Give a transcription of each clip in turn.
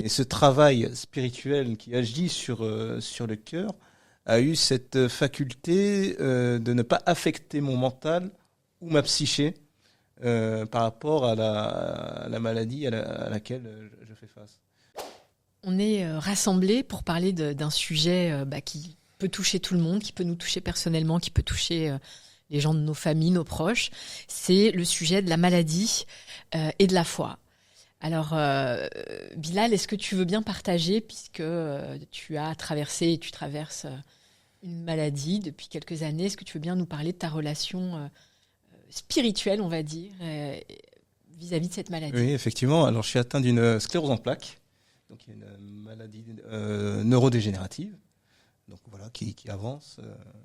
Et ce travail spirituel qui agit sur le cœur a eu cette faculté de ne pas affecter mon mental ou ma psyché par rapport à la maladie à laquelle je fais face. On est rassemblés pour parler d'un sujet qui peut toucher tout le monde, qui peut nous toucher personnellement, qui peut toucher les gens de nos familles, nos proches. C'est le sujet de la maladie et de la foi. Alors, Bilal, est-ce que tu veux bien partager, puisque tu as traversé et tu traverses une maladie depuis quelques années, est-ce que tu veux bien nous parler de ta relation spirituelle, on va dire, vis-à-vis de cette maladie? Oui, effectivement. Alors, je suis atteint d'une sclérose en plaques, donc il y a une maladie neurodégénérative, donc voilà, qui avance,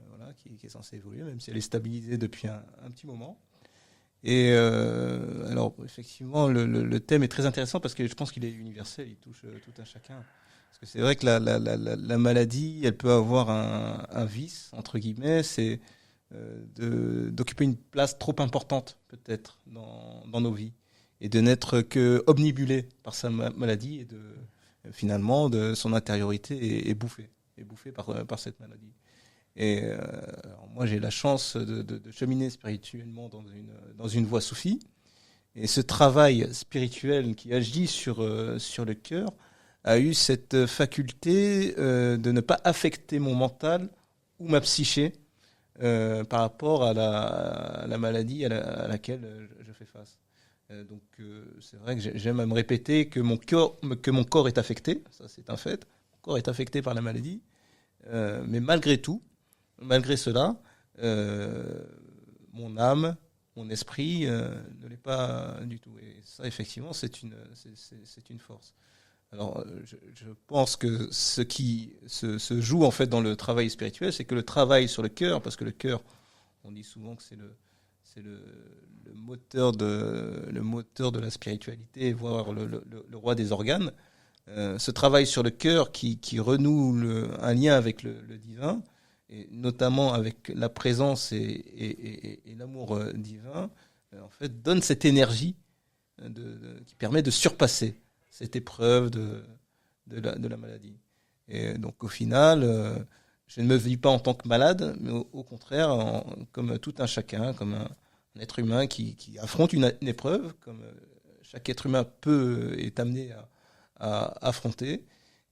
voilà, qui est censée évoluer, même si elle est stabilisée depuis un petit moment. Et alors, effectivement, le thème est très intéressant parce que je pense qu'il est universel, il touche tout un chacun. Parce que c'est vrai que la maladie, elle peut avoir un vice, entre guillemets, c'est d'occuper une place trop importante, peut-être, dans nos vies. Et de n'être que omnibulé par sa maladie et finalement, de son intériorité est bouffée par cette maladie. Et alors moi, j'ai la chance de cheminer spirituellement dans une voie soufie. Et ce travail spirituel qui agit sur le cœur a eu cette faculté de ne pas affecter mon mental ou ma psyché par rapport à la maladie à laquelle je fais face. Donc c'est vrai que j'aime à me répéter que mon corps est affecté, ça c'est un fait. Mon corps est affecté par la maladie, mais malgré cela, mon âme, mon esprit ne l'est pas du tout. Et ça, effectivement, c'est une force. Alors, je pense que ce qui se joue en fait dans le travail spirituel, c'est que le travail sur le cœur, parce que le cœur, on dit souvent que c'est le moteur de la spiritualité, voire le roi des organes. Ce travail sur le cœur qui renoue un lien avec le divin, et notamment avec la présence et l'amour divin, en fait, donne cette énergie qui permet de surpasser cette épreuve de la maladie. Et donc, au final, je ne me vis pas en tant que malade, mais au contraire, comme tout un chacun, comme un être humain qui affronte une épreuve, comme chaque être humain est amené à affronter.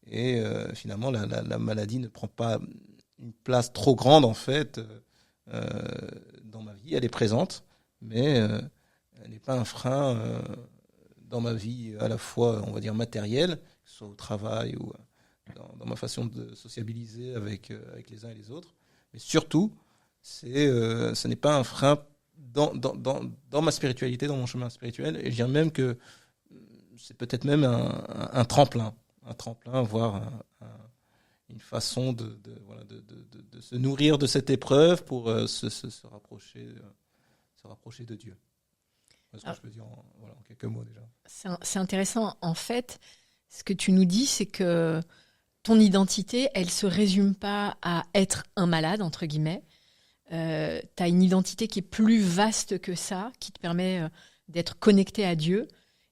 Et finalement, la maladie ne prend pas une place trop grande, en fait, dans ma vie. Elle est présente, mais elle n'est pas un frein dans ma vie, à la fois, on va dire, matérielle, que ce soit au travail ou dans ma façon de sociabiliser avec les uns et les autres. Mais surtout, ce n'est pas un frein dans ma spiritualité, dans mon chemin spirituel. Et je dirais même que c'est peut-être même un tremplin, voire une façon de se nourrir de cette épreuve pour se rapprocher de Dieu. C'est ce que je peux dire en quelques mots déjà. C'est intéressant. En fait, ce que tu nous dis, c'est que ton identité, elle ne se résume pas à être un malade, entre guillemets. Tu as une identité qui est plus vaste que ça, qui te permet d'être connecté à Dieu.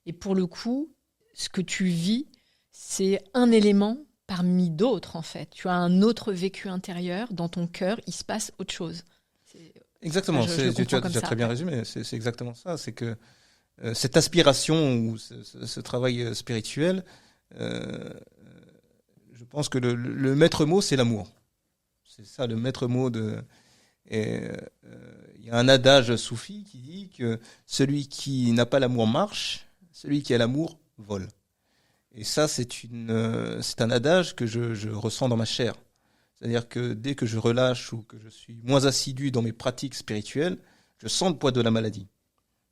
Et pour le coup, ce que tu vis, c'est un élément parmi d'autres, en fait. Tu as un autre vécu intérieur. Dans ton cœur, il se passe autre chose. Exactement, tu as très bien résumé. C'est exactement ça. C'est que cette aspiration ou ce travail spirituel, je pense que le maître mot, c'est l'amour. C'est ça, le maître mot il y a un adage soufi qui dit que celui qui n'a pas l'amour marche, celui qui a l'amour vole. Et ça, c'est un adage que je ressens dans ma chair. C'est-à-dire que dès que je relâche ou que je suis moins assidu dans mes pratiques spirituelles, je sens le poids de la maladie.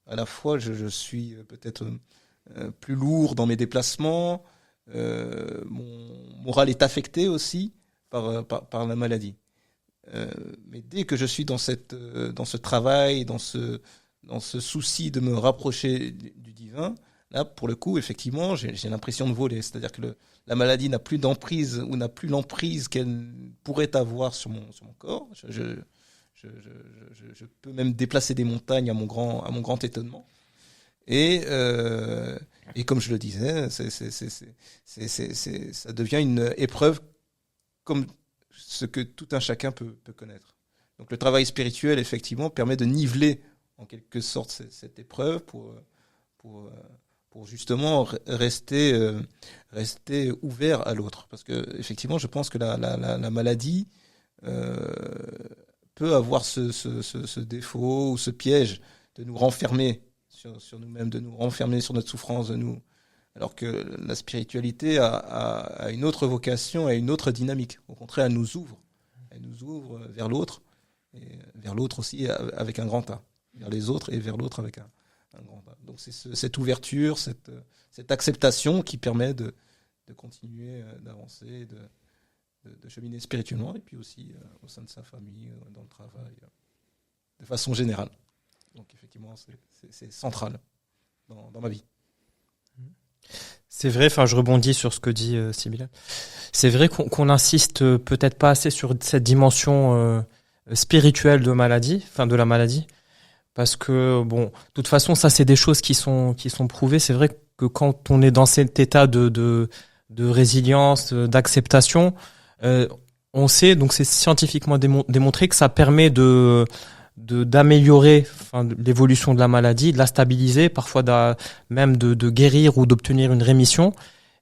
À la fois, je suis peut-être plus lourd dans mes déplacements, mon moral est affecté aussi par la maladie. Mais dès que je suis dans ce travail, dans ce souci de me rapprocher du divin, là, pour le coup, effectivement, j'ai l'impression de voler. C'est-à-dire que la maladie n'a plus d'emprise ou n'a plus l'emprise qu'elle pourrait avoir sur mon corps. Je peux même déplacer des montagnes à mon grand étonnement. Et comme je le disais, ça devient une épreuve comme ce que tout un chacun peut connaître. Donc le travail spirituel, effectivement, permet de niveler en quelque sorte cette épreuve pour justement rester ouvert à l'autre. Parce que effectivement, je pense que la maladie peut avoir ce défaut ou ce piège de nous renfermer sur nous-mêmes, de nous renfermer sur notre souffrance, alors que la spiritualité a une autre vocation, a une autre dynamique. Au contraire, elle nous ouvre vers l'autre, et vers l'autre aussi avec un grand A, vers les autres et vers l'autre avec un grand A. Donc c'est cette ouverture, cette acceptation qui permet de continuer d'avancer, de cheminer spirituellement, et puis aussi au sein de sa famille, dans le travail, de façon générale. Donc effectivement, c'est central dans ma vie. C'est vrai, je rebondis sur ce que dit Sybille. C'est vrai qu'on insiste peut-être pas assez sur cette dimension spirituelle de la maladie, parce que de toute façon, ça c'est des choses qui sont prouvées. C'est vrai que quand on est dans cet état de résilience, d'acceptation, on sait, donc c'est scientifiquement démontré que ça permet d'améliorer l'évolution de la maladie, de la stabiliser, parfois même de guérir ou d'obtenir une rémission.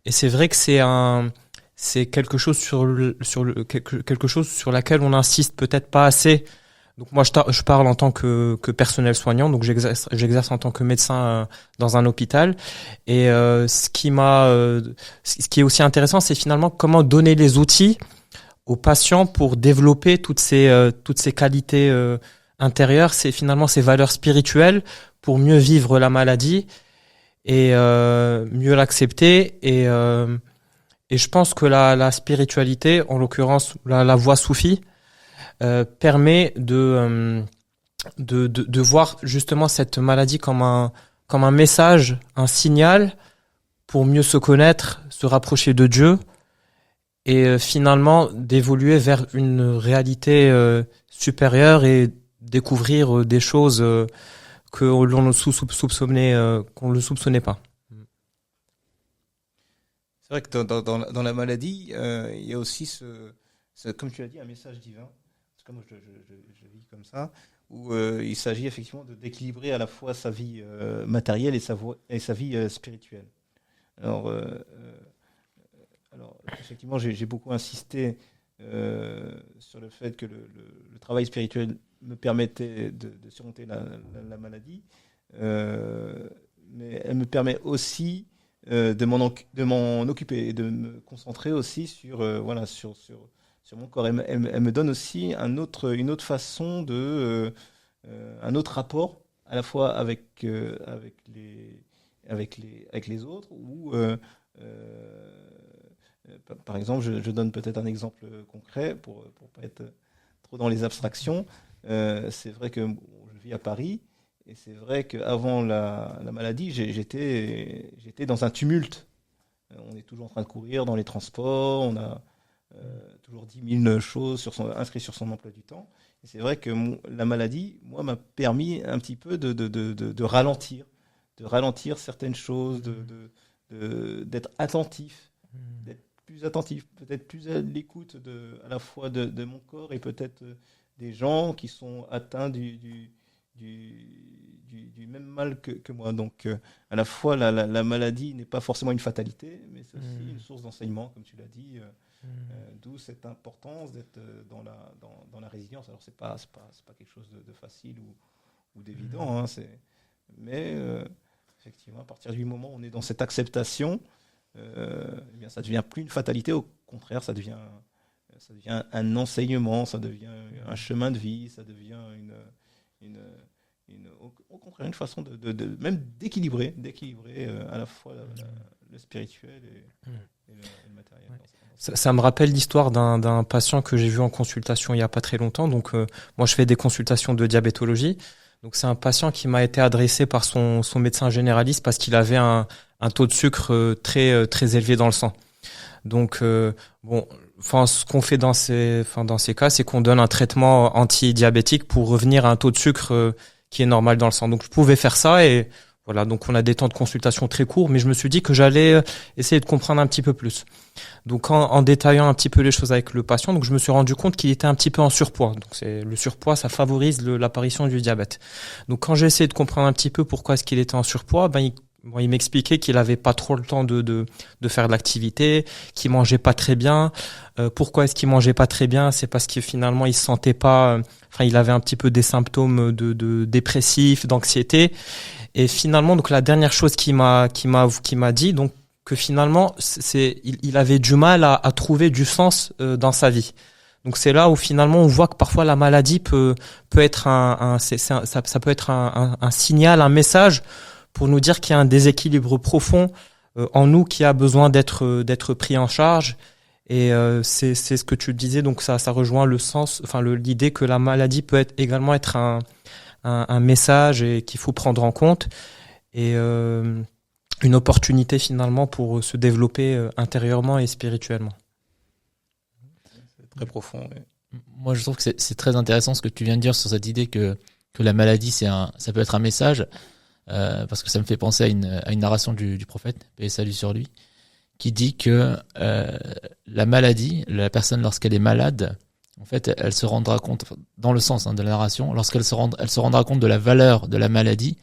Et c'est vrai que c'est quelque chose quelque chose sur laquelle on insiste peut-être pas assez. Donc moi je parle en tant que personnel soignant, donc j'exerce en tant que médecin dans un hôpital. Et ce qui est aussi intéressant, c'est finalement comment donner les outils aux patients pour développer toutes ces qualités intérieures, c'est finalement ces valeurs spirituelles pour mieux vivre la maladie et mieux l'accepter. Et je pense que la spiritualité, en l'occurrence la voie soufie, permet de voir justement cette maladie comme un message, un signal pour mieux se connaître, se rapprocher de Dieu et finalement d'évoluer vers une réalité supérieure et découvrir des choses que l'on ne qu'on ne soupçonnait pas. C'est vrai que dans la maladie, il y a aussi comme tu l'as dit, un message divin. C'est comme je vis comme ça, où il s'agit effectivement d'équilibrer à la fois sa vie matérielle et sa vie spirituelle. Alors effectivement, j'ai beaucoup insisté sur le fait que le travail spirituel me permettait de surmonter la maladie, mais elle me permet aussi de m'en occuper et de me concentrer aussi sur mon corps. Elle me donne aussi une autre façon un autre rapport à la fois avec les autres ou par exemple, je donne peut-être un exemple concret pour pas être trop dans les abstractions. C'est vrai que je vis à Paris et c'est vrai qu'avant la maladie, j'étais dans un tumulte. On est toujours en train de courir dans les transports, on a toujours 10 000 choses inscrites sur son emploi du temps. Et c'est vrai que la maladie, moi, m'a permis un petit peu de ralentir certaines choses, d'être attentif, d'être plus attentif, peut-être plus à l'écoute à la fois de mon corps et peut-être des gens qui sont atteints du même mal que moi. Donc, à la fois, la maladie n'est pas forcément une fatalité, mais c'est aussi une source d'enseignement, comme tu l'as dit. D'où cette importance d'être dans la résilience. Alors, c'est pas quelque chose de facile ou d'évident, hein, mais effectivement, à partir du moment où on est dans cette acceptation, eh bien, ça ne devient plus une fatalité, au contraire, ça devient un enseignement, ça devient un chemin de vie, ça devient au contraire une façon même d'équilibrer à la fois le spirituel et le matériel. Ouais. Ça me rappelle l'histoire d'un patient que j'ai vu en consultation il n'y a pas très longtemps. Donc, moi, je fais des consultations de diabétologie. Donc, c'est un patient qui m'a été adressé par son médecin généraliste parce qu'il avait un taux de sucre très, très élevé dans le sang. Donc, ce qu'on fait dans ces cas, c'est qu'on donne un traitement anti-diabétique pour revenir à un taux de sucre qui est normal dans le sang. Donc, je pouvais faire ça et Voilà, donc on a des temps de consultation très courts, mais je me suis dit que j'allais essayer de comprendre un petit peu plus. Donc en détaillant un petit peu les choses avec le patient, donc je me suis rendu compte qu'il était un petit peu en surpoids. Donc le surpoids, ça favorise l'apparition du diabète. Donc quand j'ai essayé de comprendre un petit peu pourquoi est-ce qu'il était en surpoids, il m'expliquait qu'il avait pas trop le temps de faire de l'activité, qu'il mangeait pas très bien. Pourquoi est-ce qu'il mangeait pas très bien? C'est parce que finalement il se sentait pas, il avait un petit peu des symptômes de dépressif, d'anxiété. Et finalement, donc la dernière chose qu'il m'a dit, donc que finalement il avait du mal à trouver du sens dans sa vie. Donc c'est là où finalement on voit que parfois la maladie peut être ça peut être un signal, un message pour nous dire qu'il y a un déséquilibre profond en nous qui a besoin d'être pris en charge. Et c'est ce que tu disais, donc ça rejoint le sens, l'idée que la maladie peut également être un message et qu'il faut prendre en compte, et une opportunité finalement pour se développer intérieurement et spirituellement. C'est très profond. Oui. Moi, je trouve que c'est très intéressant ce que tu viens de dire sur cette idée que la maladie, ça peut être un message, parce que ça me fait penser à une narration du prophète, paix et salut sur lui, qui dit que la maladie, la personne lorsqu'elle est malade, en fait, elle se rendra compte, dans le sens de la narration, elle se rendra compte de la valeur de la maladie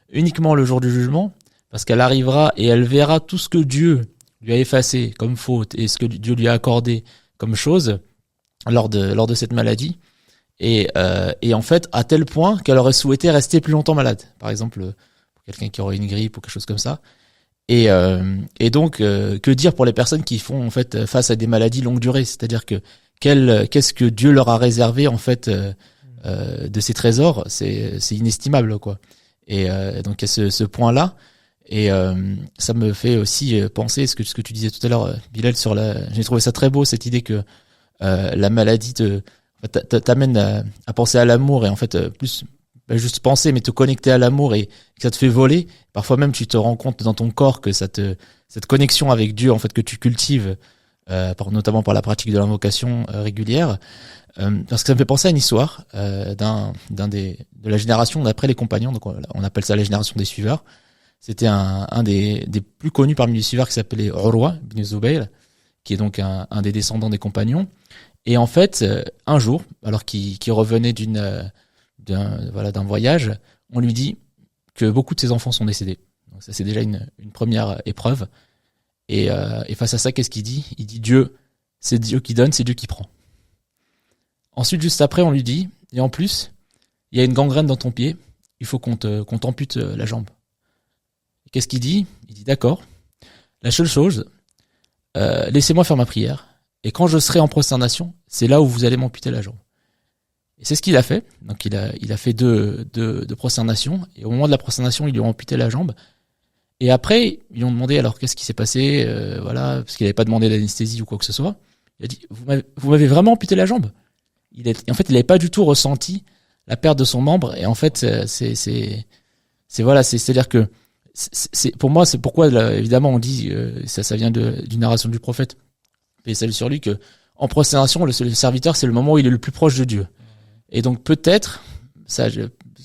uniquement le jour du jugement, parce qu'elle arrivera et elle verra tout ce que Dieu lui a effacé comme faute et ce que Dieu lui a accordé comme chose lors de cette maladie, et en fait, à tel point qu'elle aurait souhaité rester plus longtemps malade. Par exemple, pour quelqu'un qui aurait une grippe ou quelque chose comme ça. Et donc, que dire pour les personnes qui font en fait face à des maladies longue durée, c'est-à-dire que qu'est-ce que Dieu leur a réservé en fait de ces trésors, c'est inestimable quoi. Et donc il y a ce point-là, et ça me fait aussi penser ce que tu disais tout à l'heure, Bilal, j'ai trouvé ça très beau, cette idée que la maladie t'amène à penser à l'amour, et en fait plus juste penser, mais te connecter à l'amour, et que ça te fait voler. Parfois même tu te rends compte dans ton corps que cette connexion avec Dieu en fait que tu cultives, notamment par la pratique de l'invocation régulière, parce que ça me fait penser à une histoire de la génération d'après les compagnons. Donc on appelle ça la génération des suiveurs. C'était un des plus connus parmi les suiveurs, qui s'appelait Urwa ibn Zubayr, qui est donc un des descendants des compagnons. Et en fait, un jour, alors qu'il revenait d'un voyage, on lui dit que beaucoup de ses enfants sont décédés. Donc ça, c'est déjà une première épreuve. Et face à ça, qu'est-ce qu'il dit? Il dit Dieu, c'est Dieu qui donne, c'est Dieu qui prend. Ensuite, juste après, on lui dit, et en plus, il y a une gangrène dans ton pied, il faut qu'on t'ampute la jambe. Et qu'est-ce qu'il dit? Il dit d'accord, la seule chose, laissez-moi faire ma prière, et quand je serai en prosternation, c'est là où vous allez m'amputer la jambe. Et c'est ce qu'il a fait. Donc il a fait deux prosternations, et au moment de la prosternation, ils lui ont amputé la jambe. Et après, ils lui ont demandé alors qu'est-ce qui s'est passé, voilà, parce qu'il n'avait pas demandé d'anesthésie ou quoi que ce soit. Il a dit vous m'avez vraiment amputé la jambe. En fait, il n'avait pas du tout ressenti la perte de son membre, et en fait, c'est-à-dire que pour moi, c'est pourquoi là, évidemment on dit ça vient d'une narration du prophète, et salut sur lui, que en prosternation, le serviteur, c'est le moment où il est le plus proche de Dieu. Et donc peut-être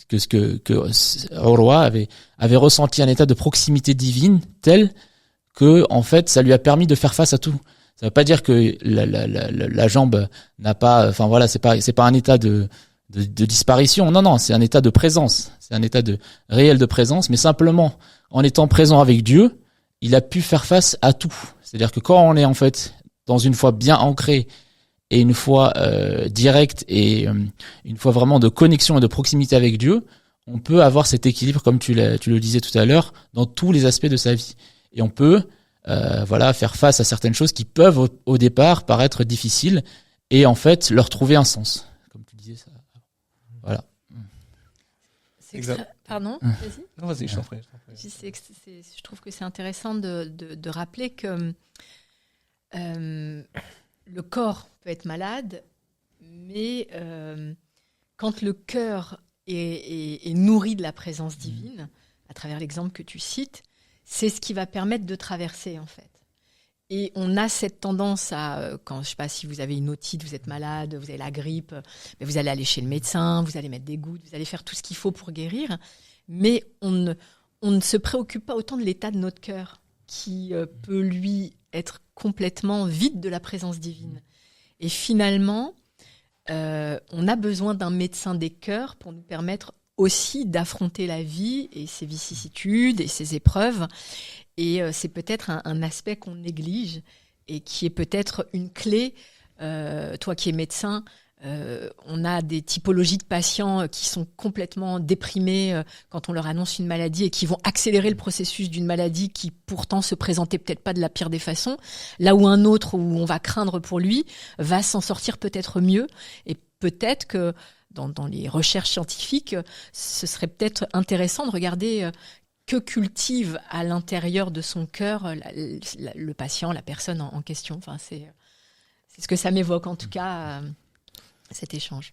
que Urwa avait ressenti un état de proximité divine tel que en fait ça lui a permis de faire face à tout. Ça veut pas dire que la jambe n'a pas, enfin voilà, c'est pas un état de disparition. Non, c'est un état de présence. C'est un état réel de présence, mais simplement en étant présent avec Dieu, il a pu faire face à tout. C'est-à-dire que quand on est en fait dans une foi bien ancrée, et une foi directe, et une foi vraiment de connexion et de proximité avec Dieu, on peut avoir cet équilibre, comme tu le disais tout à l'heure, dans tous les aspects de sa vie. Et on peut faire face à certaines choses qui peuvent au départ paraître difficiles, et en fait leur trouver un sens. Comme tu disais ça. Voilà. Pardon, vas-y. Non, vas-y, je t'en prie. Je trouve que c'est intéressant de rappeler que le corps peut être malade, mais quand le cœur est nourri de la présence divine, à travers l'exemple que tu cites, c'est ce qui va permettre de traverser, en fait. Et on a cette tendance à, quand je sais pas si vous avez une otite, vous êtes malade, vous avez la grippe, mais vous allez aller chez le médecin, vous allez mettre des gouttes, vous allez faire tout ce qu'il faut pour guérir, mais on on ne se préoccupe pas autant de l'état de notre cœur, qui peut lui être complètement vide de la présence divine. Et finalement, on a besoin d'un médecin des cœurs pour nous permettre aussi d'affronter la vie et ses vicissitudes et ses épreuves. Et c'est peut-être un aspect qu'on néglige et qui est peut-être une clé. Toi qui es médecin, on a des typologies de patients qui sont complètement déprimés quand on leur annonce une maladie et qui vont accélérer le processus d'une maladie qui pourtant se présentait peut-être pas de la pire des façons, là où un autre, où on va craindre pour lui, va s'en sortir peut-être mieux. Et peut-être que dans les recherches scientifiques, ce serait peut-être intéressant de regarder que cultive à l'intérieur de son cœur le patient, la personne en question. Enfin, c'est ce que ça m'évoque en tout cas. Cet échange.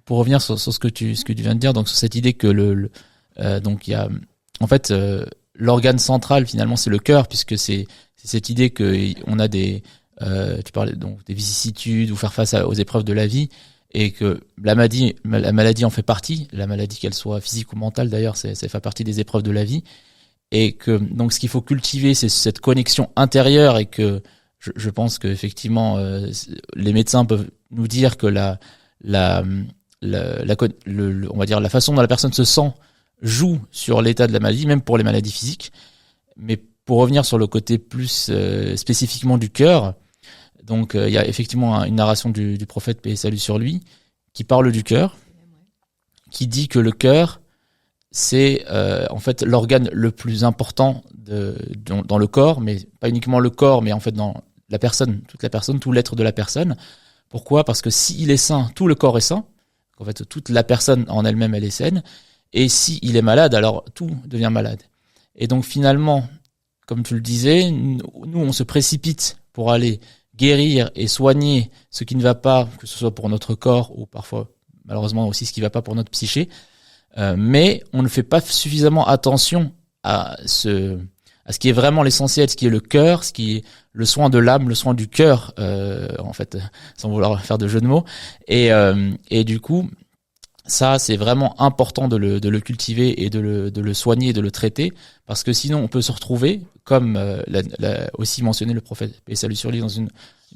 Pour revenir sur ce que tu viens de dire, donc sur cette idée que donc il y a en fait l'organe central finalement c'est le cœur, puisque c'est cette idée que on a tu parlais donc des vicissitudes ou faire face aux épreuves de la vie, et que la maladie en fait partie, la maladie qu'elle soit physique ou mentale d'ailleurs, ça fait partie des épreuves de la vie, et que donc ce qu'il faut cultiver c'est cette connexion intérieure, et que je pense que effectivement les médecins peuvent nous dire que on va dire la façon dont la personne se sent joue sur l'état de la maladie, même pour les maladies physiques. Mais pour revenir sur le côté plus spécifiquement du cœur, donc il y a effectivement une narration du prophète, paix et salut sur lui, qui parle du cœur, qui dit que le cœur c'est en fait l'organe le plus important dans le corps, mais pas uniquement le corps, mais en fait dans la personne, toute la personne, tout l'être de la personne. Pourquoi ? Parce que s'il est sain, tout le corps est sain. En fait, toute la personne en elle-même, elle est saine. Et s'il est malade, alors tout devient malade. Et donc finalement, comme tu le disais, nous on se précipite pour aller guérir et soigner ce qui ne va pas, que ce soit pour notre corps ou parfois malheureusement aussi ce qui ne va pas pour notre psyché. Mais on ne fait pas suffisamment attention à ce qui est vraiment l'essentiel, ce qui est le cœur, ce qui est le soin de l'âme, le soin du cœur, en fait, sans vouloir faire de jeu de mots. Et du coup, ça, c'est vraiment important de le cultiver et de le soigner, de le traiter, parce que sinon, on peut se retrouver, comme l'a aussi mentionné le prophète, paix et salut sur lui, dans une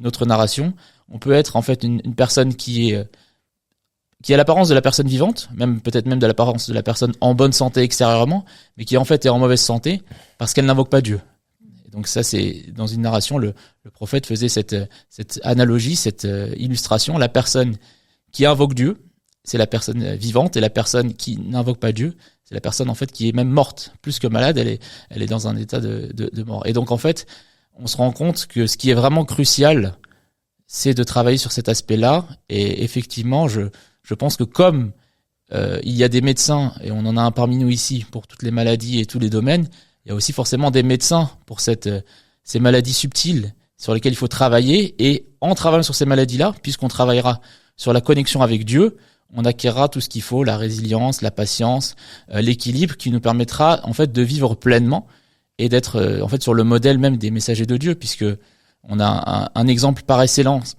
autre narration, on peut être en fait une personne qui a l'apparence de la personne vivante, peut-être même de l'apparence de la personne en bonne santé extérieurement, mais qui en fait est en mauvaise santé parce qu'elle n'invoque pas Dieu. Et donc ça, c'est dans une narration, le prophète faisait cette analogie, cette illustration. La personne qui invoque Dieu, c'est la personne vivante, et la personne qui n'invoque pas Dieu, c'est la personne en fait qui est même morte, plus que malade, elle est dans un état de mort. Et donc en fait, on se rend compte que ce qui est vraiment crucial, c'est de travailler sur cet aspect-là. Et effectivement, je pense que comme il y a des médecins, et on en a un parmi nous ici pour toutes les maladies et tous les domaines, il y a aussi forcément des médecins pour ces maladies subtiles sur lesquelles il faut travailler. Et en travaillant sur ces maladies-là, puisqu'on travaillera sur la connexion avec Dieu, on acquérera tout ce qu'il faut, la résilience, la patience, l'équilibre, qui nous permettra en fait de vivre pleinement et d'être en fait sur le modèle même des messagers de Dieu, puisque on a un exemple par excellence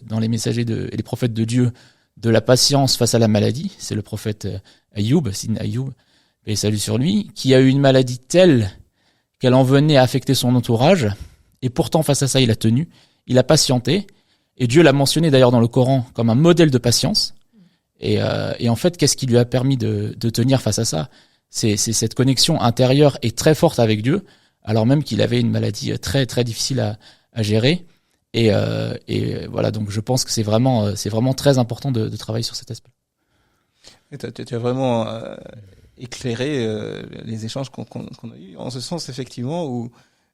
dans les messagers et les prophètes de Dieu, de la patience face à la maladie. C'est le prophète Sidna Ayoub, et salut sur lui, qui a eu une maladie telle qu'elle en venait à affecter son entourage, et pourtant face à ça il a tenu, il a patienté, et Dieu l'a mentionné d'ailleurs dans le Coran comme un modèle de patience. Et en fait, qu'est-ce qui lui a permis de tenir face à ça ? C'est cette connexion intérieure et très forte avec Dieu, alors même qu'il avait une maladie très très difficile à gérer. Et voilà, donc je pense que c'est vraiment très important de travailler sur cet aspect. Tu as vraiment éclairé les échanges qu'on a eus, en ce sens effectivement où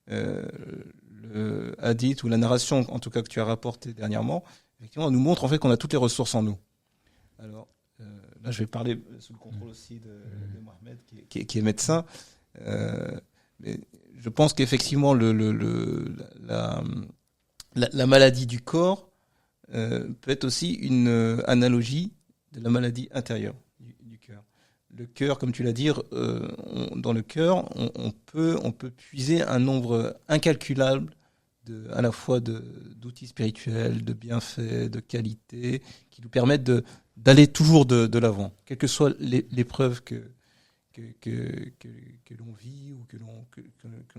le hadith ou la narration, en tout cas que tu as rapporté dernièrement, effectivement nous montre en fait qu'on a toutes les ressources en nous. Alors là, je vais parler sous le contrôle aussi de Mohamed, qui est médecin. Mais je pense qu'effectivement la maladie du corps peut être aussi une analogie de la maladie intérieure du cœur. Le cœur, comme tu l'as dit, dans le cœur, on peut puiser un nombre incalculable à la fois d'outils spirituels, de bienfaits, de qualités, qui nous permettent d'aller toujours de l'avant, quelle que soit l'épreuve que l'on vit ou que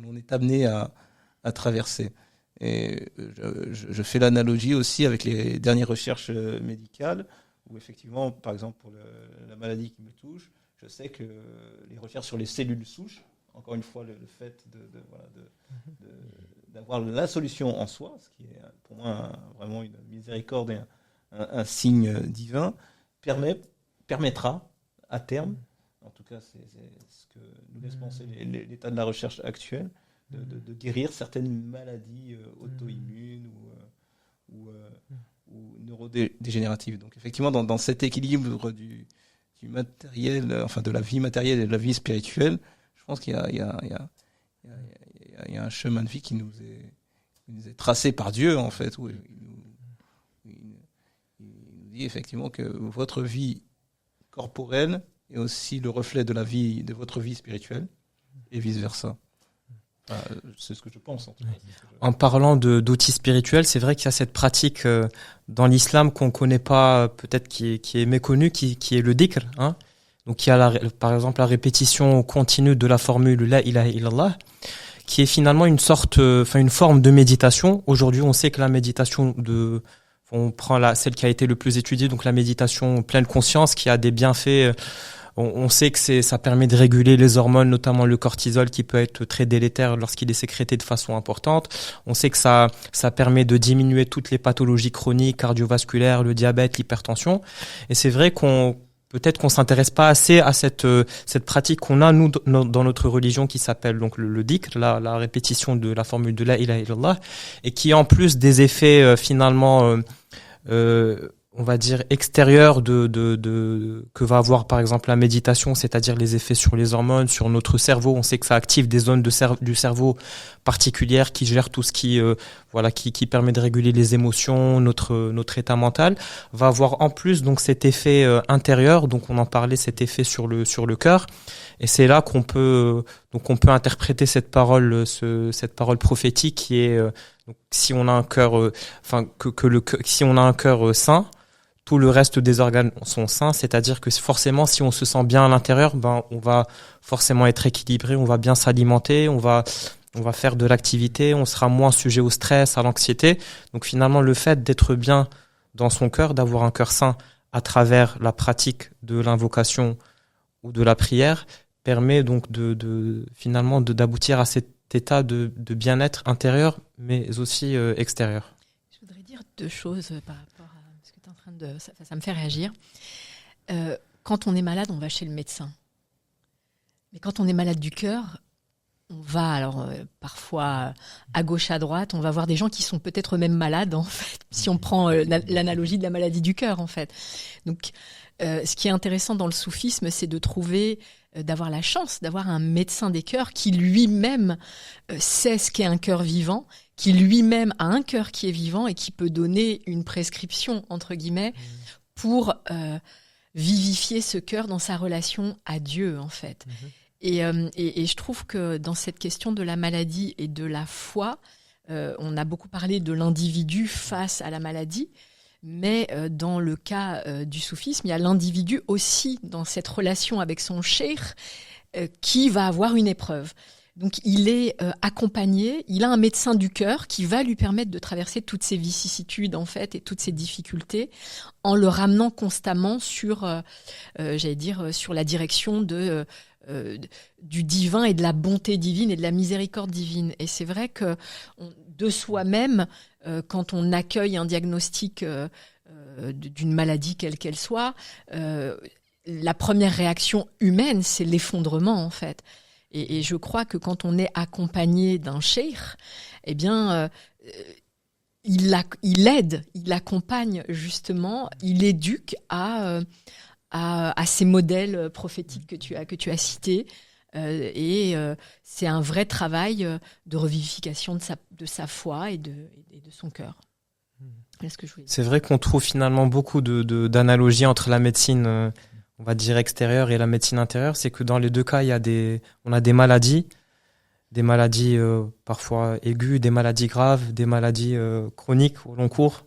l'on est amené à traverser. Et je fais l'analogie aussi avec les dernières recherches médicales, où effectivement, par exemple, pour la maladie qui me touche, je sais que les recherches sur les cellules souches, encore une fois, le fait d'avoir la solution en soi, ce qui est pour moi vraiment une miséricorde et un signe divin, permettra à terme, en tout cas c'est ce que nous laisse penser l'état de la recherche actuelle, de guérir certaines maladies auto-immunes ou neurodégénératives. Donc effectivement, dans cet équilibre du matériel, enfin de la vie matérielle et de la vie spirituelle, je pense qu'il y a un chemin de vie qui nous est tracé par Dieu, en fait, où il nous dit effectivement que votre vie corporelle est aussi le reflet de votre vie spirituelle, et vice-versa. C'est ce que je pense. En tout cas. En parlant d'outils spirituels, c'est vrai qu'il y a cette pratique dans l'islam qu'on connaît pas, peut-être qui est méconnue, qui est le dhikr. Hein. Donc il y a par exemple la répétition continue de la formule La ilaha illallah, qui est finalement une forme de méditation. Aujourd'hui, on sait que la méditation on prend celle qui a été le plus étudiée, donc la méditation pleine conscience, qui a des bienfaits. On sait que ça permet de réguler les hormones, notamment le cortisol, qui peut être très délétère lorsqu'il est sécrété de façon importante. On sait que ça permet de diminuer toutes les pathologies chroniques, cardiovasculaires, le diabète, l'hypertension. Et c'est vrai peut-être qu'on s'intéresse pas assez à cette pratique qu'on a nous dans notre religion, qui s'appelle donc le dhikr, la répétition de la formule de la ilaha illallah, et qui en plus des effets finalement on va dire extérieurs que va avoir par exemple la méditation, c'est-à-dire les effets sur les hormones, sur notre cerveau. On sait que ça active des zones du cerveau particulières qui gèrent tout ce qui permet de réguler les émotions, notre état mental. Va avoir en plus donc cet effet intérieur, donc on en parlait, cet effet sur le cœur. Et c'est là qu'on peut interpréter cette parole prophétique qui est donc si on a un cœur si on a un cœur sain, tout le reste des organes sont sains, c'est-à-dire que forcément, si on se sent bien à l'intérieur, on va forcément être équilibré, on va bien s'alimenter, on va faire de l'activité, on sera moins sujet au stress, à l'anxiété. Donc finalement, le fait d'être bien dans son cœur, d'avoir un cœur sain à travers la pratique de l'invocation ou de la prière, permet donc finalement d'aboutir à cet état de bien-être intérieur, mais aussi extérieur. Je voudrais dire deux choses par rapport à ce que tu es en train de... Ça me fait réagir. Quand on est malade, on va chez le médecin. Mais quand on est malade du cœur, on va, parfois à gauche, à droite, on va voir des gens qui sont peut-être même malades, en fait, si on prend l'analogie de la maladie du cœur, en fait. Donc, ce qui est intéressant dans le soufisme, c'est de trouver, d'avoir la chance d'avoir un médecin des cœurs qui lui-même sait ce qu'est un cœur vivant, qui lui-même a un cœur qui est vivant et qui peut donner une prescription, entre guillemets, pour vivifier ce cœur dans sa relation à Dieu, en fait. Et je trouve que dans cette question de la maladie et de la foi, on a beaucoup parlé de l'individu face à la maladie, mais dans le cas du soufisme, il y a l'individu aussi dans cette relation avec son cheikh qui va avoir une épreuve. Donc il est accompagné, il a un médecin du cœur qui va lui permettre de traverser toutes ces vicissitudes en fait et toutes ces difficultés en le ramenant constamment sur, sur la direction du divin et de la bonté divine et de la miséricorde divine. Et c'est vrai que de soi-même, quand on accueille un diagnostic d'une maladie quelle qu'elle soit, la première réaction humaine, c'est l'effondrement en fait. Et je crois que quand on est accompagné d'un cheikh, eh bien, il aide, il accompagne justement, il éduque à ces modèles prophétiques que tu as cités. C'est un vrai travail de revivification de sa foi et de son cœur. C'est vrai qu'on trouve finalement beaucoup d'analogies entre la médecine on va dire extérieure et la médecine intérieure. C'est que dans les deux cas, on a des maladies parfois aiguës, des maladies graves, des maladies chroniques au long cours.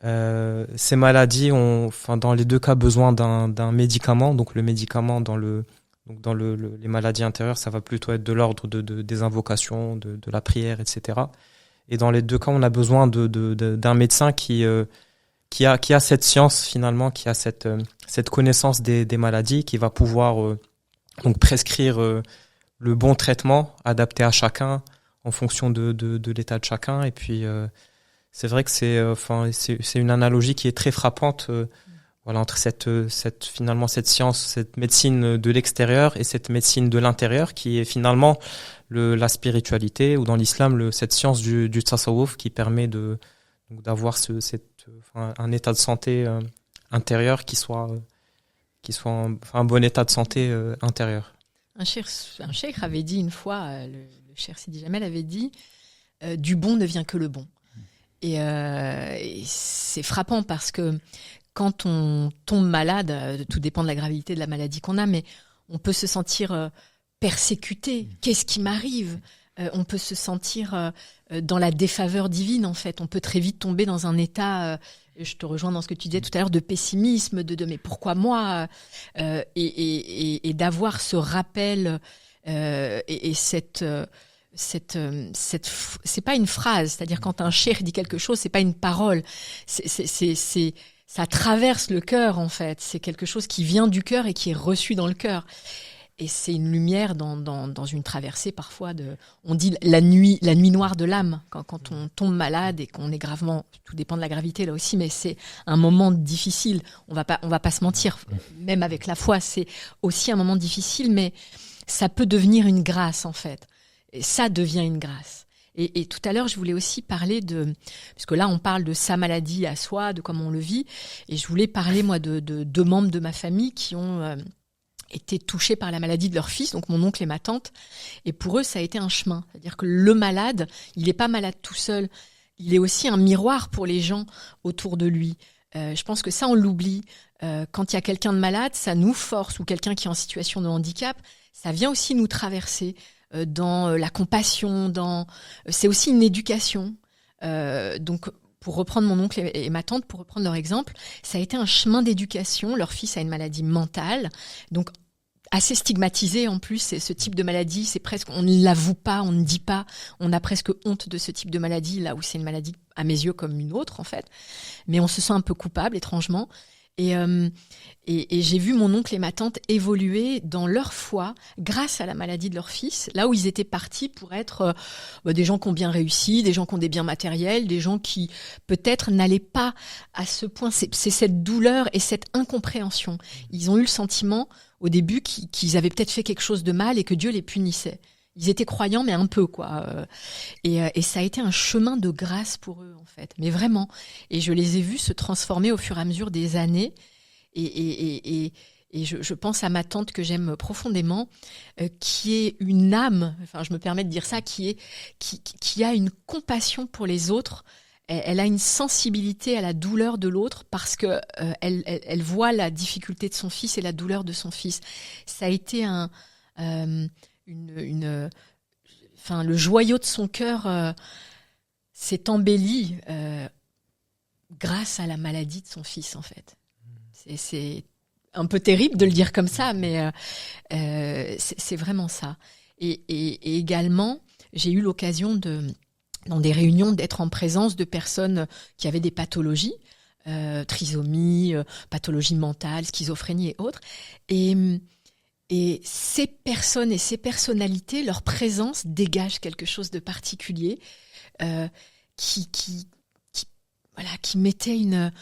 Ces maladies ont, dans les deux cas, besoin d'un médicament. Donc le médicament dans Donc dans les maladies intérieures, ça va plutôt être de l'ordre des invocations, de la prière, etc. Et dans les deux cas, on a besoin d'un médecin qui a cette science finalement, qui a cette connaissance des maladies, qui va pouvoir donc prescrire le bon traitement adapté à chacun en fonction de l'état de chacun. Et puis c'est vrai que c'est une analogie qui est très frappante. Voilà, entre finalement cette science, cette médecine de l'extérieur et cette médecine de l'intérieur qui est finalement la spiritualité, ou dans l'islam cette science du tasawwuf qui permet d'avoir un état de santé intérieur qui soit un bon état de santé intérieur. Un cheikh avait dit une fois, le cheikh Sidi Jamel avait dit du bon ne vient que le bon. Et c'est frappant parce que quand on tombe malade, tout dépend de la gravité de la maladie qu'on a, mais on peut se sentir persécuté. Qu'est-ce qui m'arrive ? On peut se sentir dans la défaveur divine, en fait. On peut très vite tomber dans un état, je te rejoins dans ce que tu disais tout à l'heure, de pessimisme, de mais pourquoi moi ? Et d'avoir ce rappel et cette c'est pas une phrase, c'est-à-dire quand un cheikh dit quelque chose, c'est pas une parole, ça traverse le cœur, en fait. C'est quelque chose qui vient du cœur et qui est reçu dans le cœur. Et c'est une lumière dans une traversée parfois on dit la nuit noire de l'âme, quand on tombe malade et qu'on est gravement, tout dépend de la gravité là aussi, mais c'est un moment difficile. On va pas se mentir, même avec la foi, c'est aussi un moment difficile, mais ça peut devenir une grâce, en fait. Et ça devient une grâce. Et tout à l'heure, je voulais aussi parler puisque là, on parle de sa maladie à soi, de comment on le vit. Et je voulais parler, moi, de deux membres de ma famille qui ont été touchés par la maladie de leur fils, donc mon oncle et ma tante. Et pour eux, ça a été un chemin. C'est-à-dire que le malade, il n'est pas malade tout seul. Il est aussi un miroir pour les gens autour de lui. Je pense que ça, on l'oublie. Quand il y a quelqu'un de malade, ça nous force, ou quelqu'un qui est en situation de handicap, ça vient aussi nous traverser. Dans la compassion, c'est aussi une éducation. Donc, pour reprendre mon oncle et ma tante, pour reprendre leur exemple, ça a été un chemin d'éducation. Leur fils a une maladie mentale, donc assez stigmatisé en plus. Ce type de maladie, c'est presque, on ne l'avoue pas, on ne dit pas, on a presque honte de ce type de maladie, là où c'est une maladie à mes yeux comme une autre en fait. Mais on se sent un peu coupable, étrangement. Et j'ai vu mon oncle et ma tante évoluer dans leur foi grâce à la maladie de leur fils, là où ils étaient partis pour être des gens qui ont bien réussi, des gens qui ont des biens matériels, des gens qui peut-être n'allaient pas à ce point. C'est cette douleur et cette incompréhension. Ils ont eu le sentiment au début qu'ils avaient peut-être fait quelque chose de mal et que Dieu les punissait. Ils étaient croyants, mais un peu, quoi. Et ça a été un chemin de grâce pour eux, en fait. Mais vraiment. Et je les ai vus se transformer au fur et à mesure des années. Et je pense à ma tante que j'aime profondément, qui est une âme, enfin, je me permets de dire ça, qui a une compassion pour les autres. Elle a une sensibilité à la douleur de l'autre parce que elle voit la difficulté de son fils et la douleur de son fils. Ça a été le joyau de son cœur s'est embelli grâce à la maladie de son fils, en fait. C'est un peu terrible de le dire comme ça, mais c'est vraiment ça. Et également, j'ai eu l'occasion dans des réunions d'être en présence de personnes qui avaient des pathologies, trisomie, pathologie mentale, schizophrénie et autres. Et ces personnes et ces personnalités, leur présence dégage quelque chose de particulier qui mettait une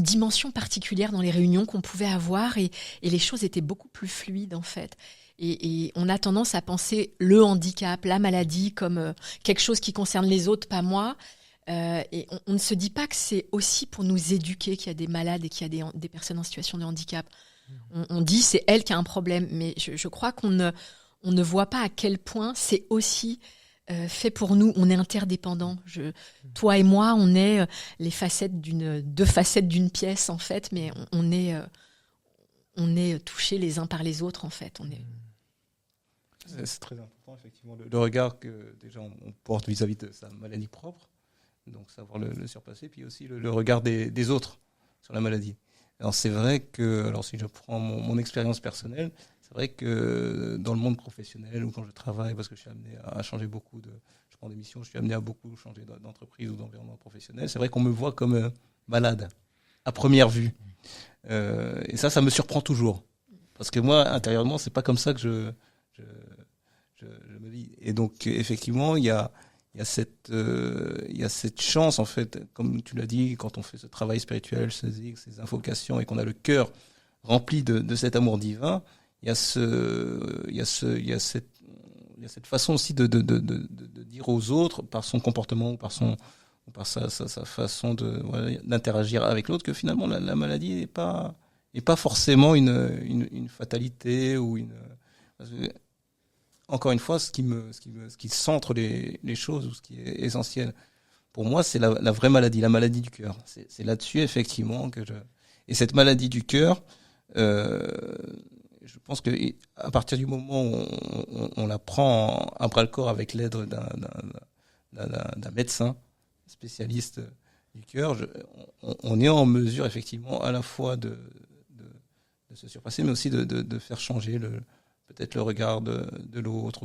dimension particulière dans les réunions qu'on pouvait avoir et les choses étaient beaucoup plus fluides en fait. Et on a tendance à penser le handicap, la maladie comme quelque chose qui concerne les autres, pas moi. Et on ne se dit pas que c'est aussi pour nous éduquer qu'il y a des malades et qu'il y a des personnes en situation de handicap. On dit c'est elle qui a un problème, mais je crois qu'on ne voit pas à quel point c'est aussi fait pour nous. On est interdépendants. Toi et moi, on est deux facettes d'une pièce en fait, mais on est touchés les uns par les autres en fait. C'est très important effectivement le regard que déjà on porte vis-à-vis de sa maladie propre, donc savoir le surpasser, puis aussi le regard des autres sur la maladie. Alors c'est vrai que, alors si je prends mon expérience personnelle, c'est vrai que dans le monde professionnel ou quand je travaille, parce que je suis amené à changer beaucoup je prends des missions, je suis amené à beaucoup changer d'entreprise ou d'environnement professionnel. C'est vrai qu'on me voit comme malade à première vue, et ça me surprend toujours, parce que moi intérieurement c'est pas comme ça que je me vis. Et donc effectivement il y a cette chance, en fait, comme tu l'as dit, quand on fait ce travail spirituel, ces invocations, et qu'on a le cœur rempli de cet amour divin, il y a cette façon aussi de dire aux autres, par son comportement ou par sa façon d'interagir avec l'autre, que finalement la maladie n'est pas forcément une fatalité ou encore une fois, ce qui centre les choses, ou ce qui est essentiel, pour moi, c'est la vraie maladie, la maladie du cœur. C'est là-dessus, effectivement, et cette maladie du cœur, je pense que à partir du moment où on la prend à bras-le-corps avec l'aide d'un médecin spécialiste du cœur, on est en mesure, effectivement, à la fois de se surpasser, mais aussi de faire changer peut-être le regard de l'autre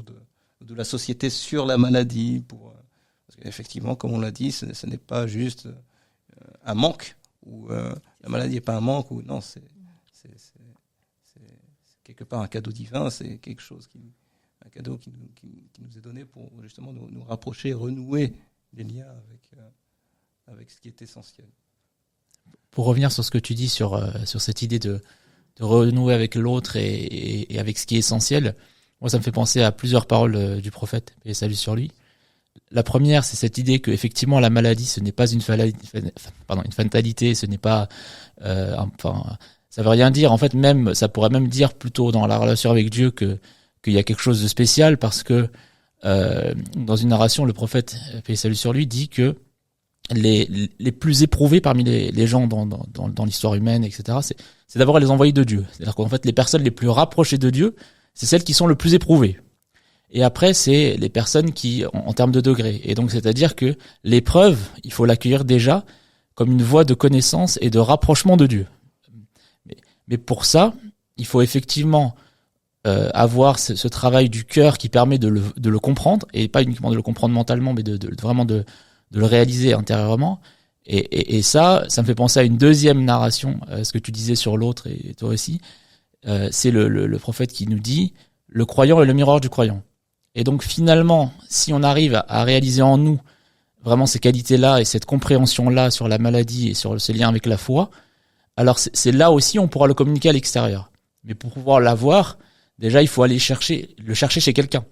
ou de la société sur la maladie, parce qu'effectivement, comme on l'a dit, ce n'est pas juste un manque, ou la maladie n'est pas un manque, ou non, c'est quelque part un cadeau divin, c'est quelque chose un cadeau qui nous est donné pour justement nous rapprocher, renouer les liens avec ce qui est essentiel. Pour revenir sur ce que tu dis sur cette idée de renouer avec l'autre et avec ce qui est essentiel, moi ça me fait penser à plusieurs paroles du prophète, et salut sur lui. La première, c'est cette idée que effectivement la maladie, ce n'est pas une fatalité, ce n'est pas ça veut rien dire. En fait, même ça pourrait même dire plutôt dans la relation avec Dieu qu'il y a quelque chose de spécial, parce que dans une narration, le prophète, paix et salut sur lui, dit que les plus éprouvés parmi les gens dans l'histoire humaine, etc., c'est d'abord les envoyés de Dieu. C'est-à-dire qu'en fait, les personnes les plus rapprochées de Dieu, c'est celles qui sont le plus éprouvées. Et après, c'est les personnes qui, en termes de degrés. Et donc, c'est-à-dire que l'épreuve, il faut l'accueillir déjà comme une voie de connaissance et de rapprochement de Dieu. Mais pour ça, il faut effectivement avoir ce travail du cœur qui permet de le comprendre, et pas uniquement de le comprendre mentalement, mais vraiment de le réaliser intérieurement. Et ça me fait penser à une deuxième narration, ce que tu disais sur l'autre, et toi aussi. C'est le prophète qui nous dit « Le croyant est le miroir du croyant ». Et donc finalement, si on arrive à réaliser en nous vraiment ces qualités-là et cette compréhension-là sur la maladie et sur ce lien avec la foi, alors c'est là aussi on pourra le communiquer à l'extérieur. Mais pour pouvoir l'avoir, déjà il faut aller le chercher chez quelqu'un.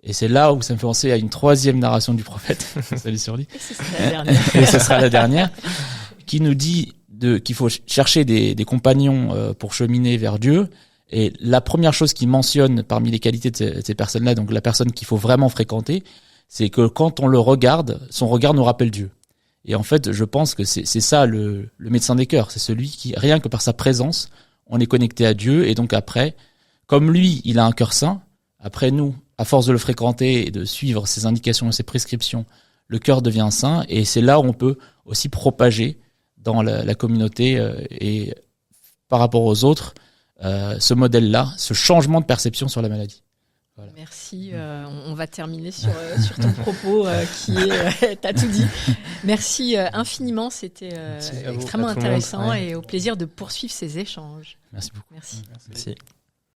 Et c'est là où ça me fait penser à une troisième narration du prophète, salut sur lui, et ce sera la dernière, qui nous dit qu'il faut chercher des compagnons pour cheminer vers Dieu. Et la première chose qu'il mentionne parmi les qualités de ces personnes-là, donc la personne qu'il faut vraiment fréquenter, c'est que quand on le regarde, son regard nous rappelle Dieu. Et en fait, je pense que c'est ça le médecin des cœurs, c'est celui qui, rien que par sa présence, on est connecté à Dieu. Et donc après, comme lui, il a un cœur saint, après nous, à force de le fréquenter et de suivre ses indications et ses prescriptions, le cœur devient saint, et c'est là où on peut aussi propager dans la communauté et par rapport aux autres, ce modèle-là, ce changement de perception sur la maladie. Voilà. Merci. On va terminer sur ton propos qui est t'as tout dit. Merci infiniment. C'était extrêmement intéressant, et au plaisir de poursuivre ces échanges. Merci beaucoup. Merci. Merci.